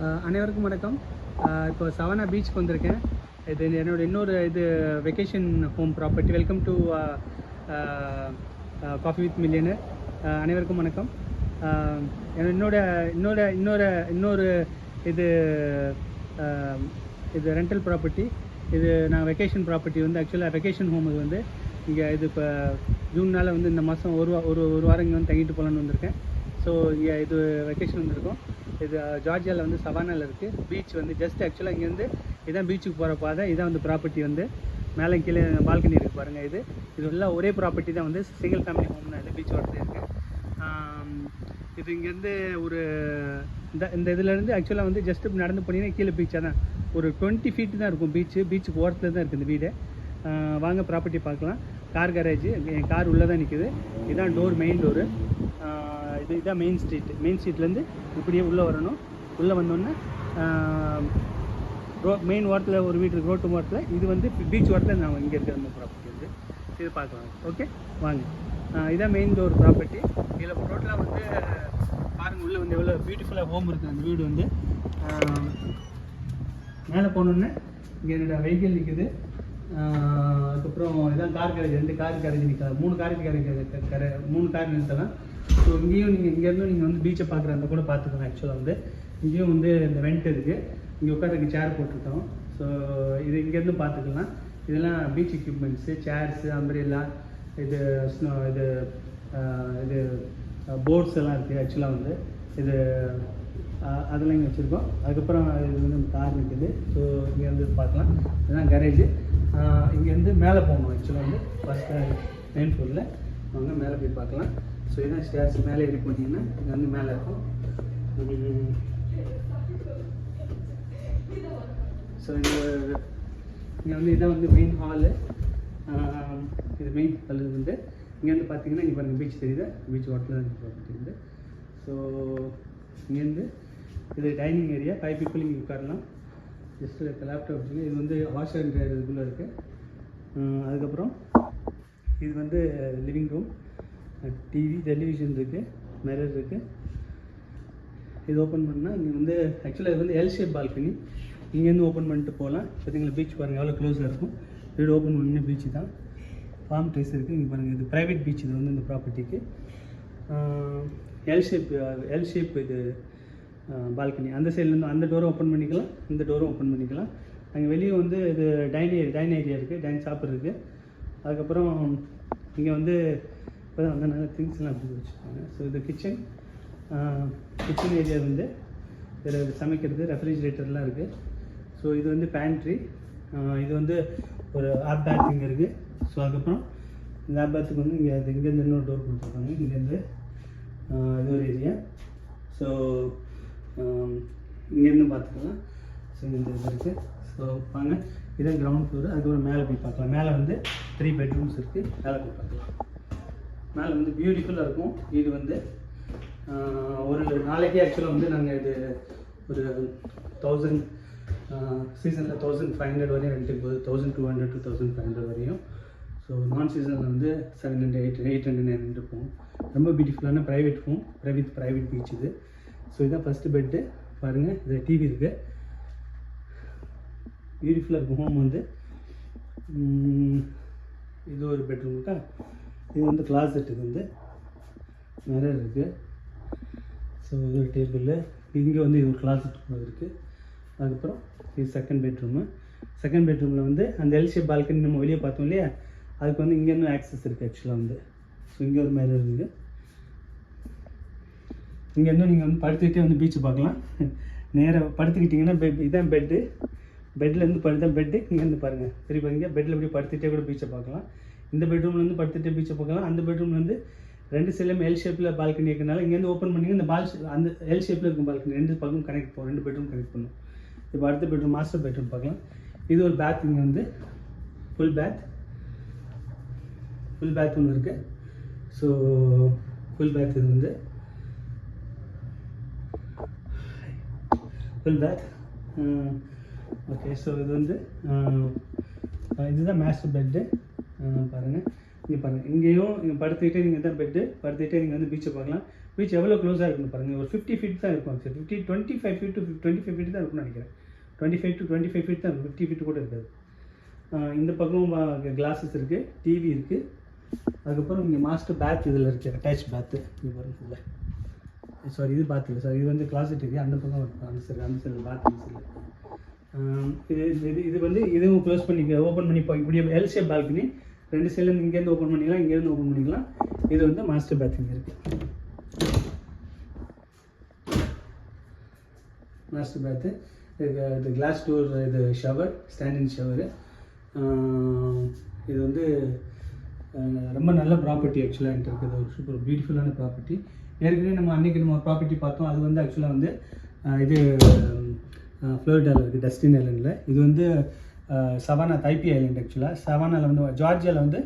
அனைவருக்கும் வணக்கம். இப்போ சவானா பீச்சுக்கு வந்திருக்கேன். இது என்னோட இன்னொரு vacation home property. Welcome to coffee with millionaire. அனைவருக்கும் வணக்கம். என்னோட இன்னொரு இன்னொரு இன்னொரு இது இது ரெண்டல் ப்ராப்பர்ட்டி. இது நான் வெக்கேஷன் ப்ராப்பர்ட்டி வந்து ஆக்சுவலாக வெக்கேஷன் ஹோம். இது வந்து இங்கே இது இப்போ ஜூன்னால் வந்து இந்த மாதம் ஒரு வாரம் இங்கே வந்து தங்கிட்டு போகலான்னு வந்திருக்கேன். ஸோ இங்கே இது வெக்கேஷன் வந்திருக்கோம். இது ஜார்ஜியாவில் வந்து சவானாவில் இருக்குது. பீச் வந்து ஜஸ்ட் ஆக்சுவலாக இங்கேருந்து இதான் பீச்சுக்கு போகிற பாதை. இதான் வந்து ப்ராப்பர்ட்டி வந்து மேலே கீழே பால்கனி இருக்குது பாருங்கள். இது எல்லாம் ஒரே ப்ராப்பர்ட்டி தான், வந்து சிங்கிள் ஃபேமிலி ஹோம் தான். இது பீச் ஓரத்தில் இருக்குது. இது இங்கேருந்து ஒரு இந்த இதுலேருந்து ஆக்சுவலாக வந்து ஜஸ்ட் நடந்து போனீங்கன்னா கீழே பீச்சாக தான் ஒரு 20 ஃபீட் தான் இருக்கும். பீச்சுக்கு ஓரத்தில் தான் இருக்குது இந்த வீடு. வாங்க ப்ராப்பர்ட்டி பார்க்கலாம். கார் கேரேஜ், என் கார் உள்ளே தான் நிற்குது. இதுதான் டோர், மெயின் டோரு. இதுதான் மெயின் ஸ்ட்ரீட்லேருந்து இப்படியே உள்ளே வரணும். உள்ளே வந்தோடனே மெயின் ஓரத்தில் ஒரு வீடு இருக்குது, ரோட்டு ஓரத்தில். இது வந்து பீச் ஓரத்தில் நான் இங்கே இருக்கிற அந்த ப்ராப்பர்ட்டி வந்து இது பார்க்கலாம். ஓகே வாங்க. இதான் மெயின் டோர் ப்ராப்பர்ட்டி. இதில் டோட்டலாக வந்து பாருங்கள், உள்ளே வந்து எவ்வளோ பியூட்டிஃபுல்லாக ஹோம் இருக்குது. அந்த வீடு வந்து மேலே போனோன்னே இங்கே என்னோட வெஹிக்கிள் நிற்குது. அதுக்கப்புறம் இதான் கார் கேரேஜ். 2 கார் கேரேஜ் நிற்கலாம், 3 கார் நிறுத்தலாம். ஸோ இங்கேயும் நீங்கள் இங்கேருந்து நீங்கள் வந்து பீச்சை பார்க்குற அந்த கூட பார்த்துக்கலாம். ஆக்சுவலாக வந்து இங்கேயும் வந்து இந்த வெண்ட் இருக்குது. இங்கே உட்காந்துக்கு சேர் போட்டிருக்கோம். ஸோ இது இங்கேருந்து பார்த்துக்கலாம். இதெல்லாம் பீச் எக்யூப்மெண்ட்ஸு, சேர்ஸு, அம்பரேலா, இது போர்ட்ஸ் எல்லாம் இருக்குது. ஆக்சுவலாக வந்து இது அதெல்லாம் இங்கே வச்சுருக்கோம். அதுக்கப்புறம் இது வந்து கார் நிற்குது. ஸோ இங்கே வந்து பார்க்கலாம். இதுதான் கேரேஜு. இங்கேருந்து மேலே போகணும். ஆக்சுவலாக வந்து ஃபஸ்ட்டு மெயின் ஃப்ளோரில் வாங்க மேலே போய் பார்க்கலாம். ஸோ இதுதான் ஸ்டேர்ஸ். மேலே ஏறி போட்டிங்கன்னா இங்கே வந்து மேலே இருக்கும். ஸோ இங்கே வந்து இதான் வந்து மெயின் ஹாலு. இது மெயின் ஹால் வந்து இங்கேருந்து பார்த்தீங்கன்னா இங்கே பாருங்கள் பீச் தெரியுது. பீச் ஓட்டத்தில் ப்ராப்பர்ட்டி வந்து. ஸோ இங்கேருந்து இது டைனிங் ஏரியா. 5 பீப்புள் இங்கே உட்காரலாம். ஜஸ்ட் லேப்டாப் இருக்குது. இது வந்து வாஷர் அண்ட் ட்ரையர் இதுக்குள்ளே இருக்குது. அதுக்கப்புறம் இது வந்து லிவிங் ரூம். டெலிவிஷன் இருக்குது, மிரர் இருக்குது. இது ஓப்பன் பண்ணால் இங்கே வந்து ஆக்சுவலாக இது வந்து எல் ஷேப் பால்கனி. இங்கேருந்து ஓப்பன் பண்ணிட்டு போகலாம். பார்த்தீங்களா பீச் பாருங்கள் எவ்வளோ க்ளோஸாக இருக்கும். வீடு ஓப்பன் பண்ணி பீச்சு தான். ஃபார்ம் ட்ரேஸ் இருக்குது. இங்கே பாருங்கள், இது ப்ரைவேட் பீச். இது வந்து இந்த ப்ராப்பர்ட்டிக்கு எல் ஷேப் இது பால்கனி. அந்த சைட்லேருந்து அந்த டோரும் ஓப்பன் பண்ணிக்கலாம், இந்த டோரும் ஓப்பன் பண்ணிக்கலாம். அங்கே வெளியே வந்து இது டைன் ஏரியா இருக்குது, டைன் சாப்பிட்றது இருக்குது. அதுக்கப்புறம் இங்கே வந்து இப்போ தான் வந்து நிறைய திங்ஸ்லாம் அப்படி வச்சுருக்காங்க. ஸோ இது கிச்சன் ஏரியா வந்து இதில் சமைக்கிறது, ரெஃப்ரிஜிரேட்டர்லாம் இருக்குது. ஸோ இது வந்து பேண்ட்ரி. இது வந்து ஒரு ஆப் பேத் இங்கே இருக்குது. ஸோ அதுக்கப்புறம் இந்த ஆப் பேத்துக்கு வந்து இங்கேருந்து இன்னொரு டோர் கொடுத்துருக்காங்க. இங்கேருந்து இது ஒரு ஏரியா. ஸோ இங்கேருந்து பார்த்துக்கலாம். ஸோ இந்த இது இருக்குது. ஸோ வாங்க, இதான் கிரவுண்ட் ஃப்ளோரு. அதுக்கப்புறம் மேலே போய் பார்க்கலாம். மேலே வந்து 3 பெட்ரூம்ஸ் இருக்குது. மேலே போய் பார்க்கலாம். மேலே வந்து பியூட்டிஃபுல்லாக இருக்கும். இது வந்து ஒரு நாளைக்கு ஆக்சுவலாக வந்து நாங்கள் இது ஒரு 1000 சீசனில் 1500 வரையும் ரெண்ட்டுக்கு போகுது. 1200 to 1500 வரையும். ஸோ நான் சீசனில் வந்து 700, 800, 900 போகும். ரொம்ப பியூட்டிஃபுல்லான ப்ரைவேட் ஹோம், ப்ரைவேட் பீச் இது. ஸோ இதுதான் ஃபஸ்ட்டு பெட்டு. பாருங்கள், இது டிவி இருக்குது. பியூட்டிஃபுல்லாக இருக்கும் ஹோம் வந்து. இது ஒரு பெட்ரூம் இருக்கா. இது வந்து கிளாசெட். இது வந்து மிரர் இருக்குது. ஸோ இது ஒரு டேபிள். இங்கே வந்து இது ஒரு கிளாசெட் இருக்குது. அதுக்கப்புறம் இது செகண்ட் பெட்ரூமில் வந்து அந்த எல் ஷேப் பால்கனி நம்ம வெளியே பார்த்தோம் இல்லையா, அதுக்கு வந்து இங்கேருந்து ஆக்சஸ் இருக்குது ஆக்சுவலாக வந்து. ஸோ இங்கே ஒரு மிரர் இருக்குது. இங்கேருந்து நீங்கள் வந்து படுத்துக்கிட்டே வந்து பீச்சு பார்க்கலாம். நேராக படுத்துக்கிட்டிங்கன்னா இதான் பெட்லேருந்து படுத்தான் பெட்டு. இங்கேருந்து பாருங்கள், சரி பாருங்க, பெட்டில் இப்படி படுத்துகிட்டே கூட பீச்சை பார்க்கலாம். இந்த பெட்ரூம்லேருந்து படுத்துகிட்டே பீச்சை பார்க்கலாம். அந்த பெட்ரூம்லேருந்து 2 சைட்லையும் எல் ஷேப்பில் பால்கனி இருக்கிறனால இங்கேருந்து ஓப்பன் பண்ணிங்க இந்த அந்த எல் ஷேப்பில் இருக்கும் பால்கனி 2 பக்கம் கனெக்ட் போகும். 2 பெட்ரூம் கனெக்ட் பண்ணும். இப்போ அடுத்த பெட்ரூம் மாஸ்டர் பெட்ரூம் பார்க்கலாம். இது ஒரு பேத். இங்கே வந்து ஃபுல் பேத் ஒன்று இருக்குது. ஸோ ஃபுல் பேத் இது வந்து ஃபுல் பேத். ஓகே. ஸோ இது வந்து இதுதான் மாஸ்டர் பெட்டு. பாருங்கள், இங்கே பாருங்கள், இங்கேயும் நீங்கள் படுத்துக்கிட்டே நீங்கள் தான் பெட்டு படுத்துக்கிட்டே நீங்கள் வந்து பீச்சை பார்க்கலாம். பீச் எவ்வளோ க்ளோஸாக இருக்குன்னு பாருங்கள். ஒரு 50 ஃபீட் தான் இருக்கும். சரி 25 ஃபீட் டு 25 ஃபீட் தான் இருக்கும்னு நினைக்கிறேன். 25 ஃபீட் தான் இருக்கும், 50 ஃபீட் கூட இருக்காது. இந்த பக்கம் கிளாஸஸ் இருக்குது, டிவி இருக்குது. அதுக்கப்புறம் இங்கே மாஸ்டர் பேத் இதில் இருக்குது, அட்டாச் பேத்து. இங்கே பாருங்க இல்லை, சாரி இது பாத் இல்லை சார், இது வந்து கிளாஸட் இருக்குது. அந்த பக்கம் அந்த சைடு பாத் இல்லை. இது வந்து இதுவும் க்ளோஸ் பண்ணி ஓப்பன் பண்ணி இப்படி எல் ஷேப் பால்கனி. 2 சைட்லேருந்து இங்கேருந்து ஓப்பன் பண்ணிக்கலாம், இங்கேருந்து ஓப்பன் பண்ணிக்கலாம். இது வந்து மாஸ்டர் பேத் இங்கே இருக்குது. மாஸ்டர் பேத்து, இது கிளாஸ் டோர், இது ஷவர், ஸ்டாண்டிங் ஷவரு. இது வந்து ரொம்ப நல்ல ப்ராப்பர்ட்டி ஆக்சுவலாக என்கிட்ட இருக்குது. ஒரு சூப்பர் பியூட்டிஃபுல்லான ப்ராப்பர்ட்டி. ஏற்கனவே நம்ம ப்ராப்பர்ட்டி பார்த்தோம். அது வந்து ஆக்சுவலாக வந்து இது ஃப்ளோரிடாவில் இருக்குது, டஸ்டின் ஐலண்டில். இது வந்து சவானா, தைப்பி ஐலண்ட். ஆக்சுவலாக சவானாவில் வந்து ஜார்ஜியாவில் வந்து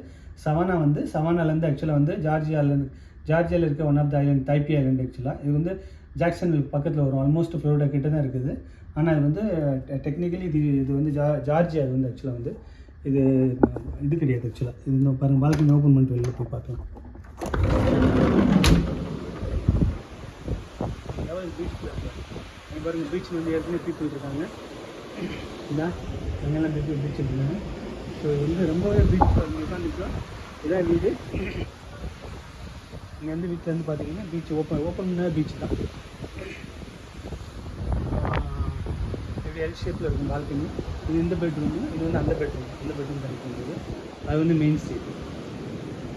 சவானாலேருந்து ஆக்சுவலாக வந்து ஜார்ஜியாவில் இருக்க one of the island Taipei island. ஆக்சுவலாக இது வந்து ஜாக்சன்வில் பக்கத்தில் வரும், ஆல்மோஸ்ட் ஃப்ளோரிடா கிட்ட தான் இருக்குது. ஆனால் இது வந்து டெக்னிக்கலி இது வந்து ஜார்ஜியா. இது வந்து ஆக்சுவலாக வந்து இது கிடையாது. ஆக்சுவலாக இது இந்த பாருங்கள், பால்கனி ஓப்பன் பண்ணிட்டு வெளியில் போய் பார்க்கலாம். எவ்வளோ பீச் பாருங்கள். பீச்சில் வந்து ஏற்கனவே பீப்புள் இருக்காங்க. இதான் அங்கெல்லாம் பீச் இருக்காங்க. ஸோ இது வந்து ரொம்பவே பீச் உட்காந்துக்கலாம். இதான் வீடு. இங்கே வந்து வீட்டில் வந்து பார்த்தீங்கன்னா பீச் ஓப்பன் பண்ண பீச் தான். இப்படி எல் ஷேப்பில் இருக்கும் பால்கனி. இது இந்த பெட்ரூமு, இது வந்து அந்த பெட்ரூம் கிடைக்கும். அது வந்து மெயின் ஸ்ட்ரீட்.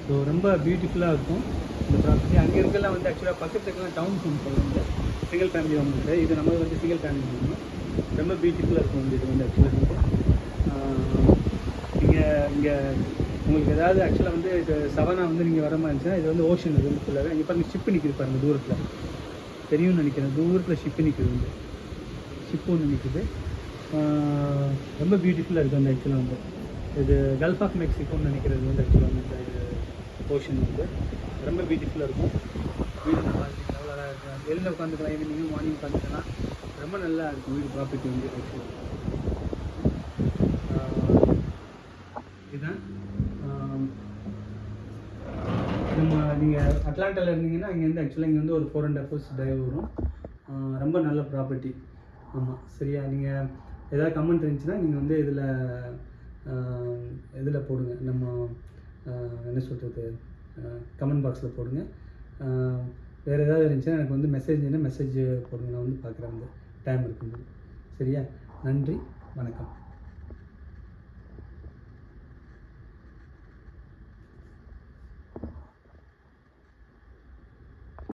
ஸோ ரொம்ப பியூட்டிஃபுல்லாக இருக்கும் இந்த ப்ராப்பர்ட்டி. அங்கே இருக்கலாம் வந்து ஆக்சுவலாக பக்கத்துக்குலாம் டவுன் ஹோம் வந்து சிங்கிள் ஃபேமிலி ஹோம் இருக்குது. இது நம்ம வந்து சிங்கிள் ஃபேமிலி ஹோம். ரொம்ப பியூட்டிஃபுல்லாக இருக்கும் வந்து இது வந்து ஆக்சுவலாக. இங்கே உங்களுக்கு ஏதாவது ஆக்சுவலாக வந்து இது சவனா வந்து நீங்கள் வர மாதிரி இருந்துச்சுன்னா, இது வந்து ஓஷன். இது வந்து ஃபுல்லாகவே இங்கே பாருங்கள், ஷிப்பு நிற்கிது பாருங்கள் தூரத்தில். தெரியும்னு நினைக்கிறேன், தூரத்தில் ஷிப்பு நிற்குது. வந்து ஷிப்பு ஒன்று நிற்குது. ரொம்ப பியூட்டிஃபுல்லாக இருக்குது அந்த ஆக்சுவலாக வந்து. இது கல்ஃப் ஆஃப் மெக்சிகோன்னு நினைக்கிறது வந்து ஆக்சுவலாக வந்து இது ஓஷன் வந்து ரொம்ப பியூட்டிஃபுல்லாக இருக்கும். வீடு பார்த்துக்கலாம், எவ்வளோ அழகாக இருக்கும். வெளியில் உட்காந்துக்கலாம், ஈவினிங் மார்னிங் உட்காந்துக்கலாம். ரொம்ப நல்லா இருக்கும் வீடு ப்ராப்பர்ட்டி வந்து ஆக்சுவலாக. இதுதான் நீங்கள் அட்லாண்டாவில் இருந்தீங்கன்னா இங்கேருந்து ஆக்சுவலாக இங்கே வந்து ஒரு 4.5 hours டிரைவ் வரும். ரொம்ப நல்ல ப்ராப்பர்ட்டி. ஆமாம், சரியா. நீங்கள் ஏதாவது கமெண்ட் இருந்துச்சுன்னா நீங்கள் வந்து இதில் போடுங்க. நம்ம என்ன சொல்கிறது, கமெண்ட் பாக்ஸில் போடுங்க. வேறு ஏதாவது இருந்துச்சுன்னா எனக்கு வந்து மெசேஜ் போடுங்க. நான் வந்து பார்க்குறேன் வந்து டைம் இருக்கும்போது. சரியா. நன்றி, வணக்கம்.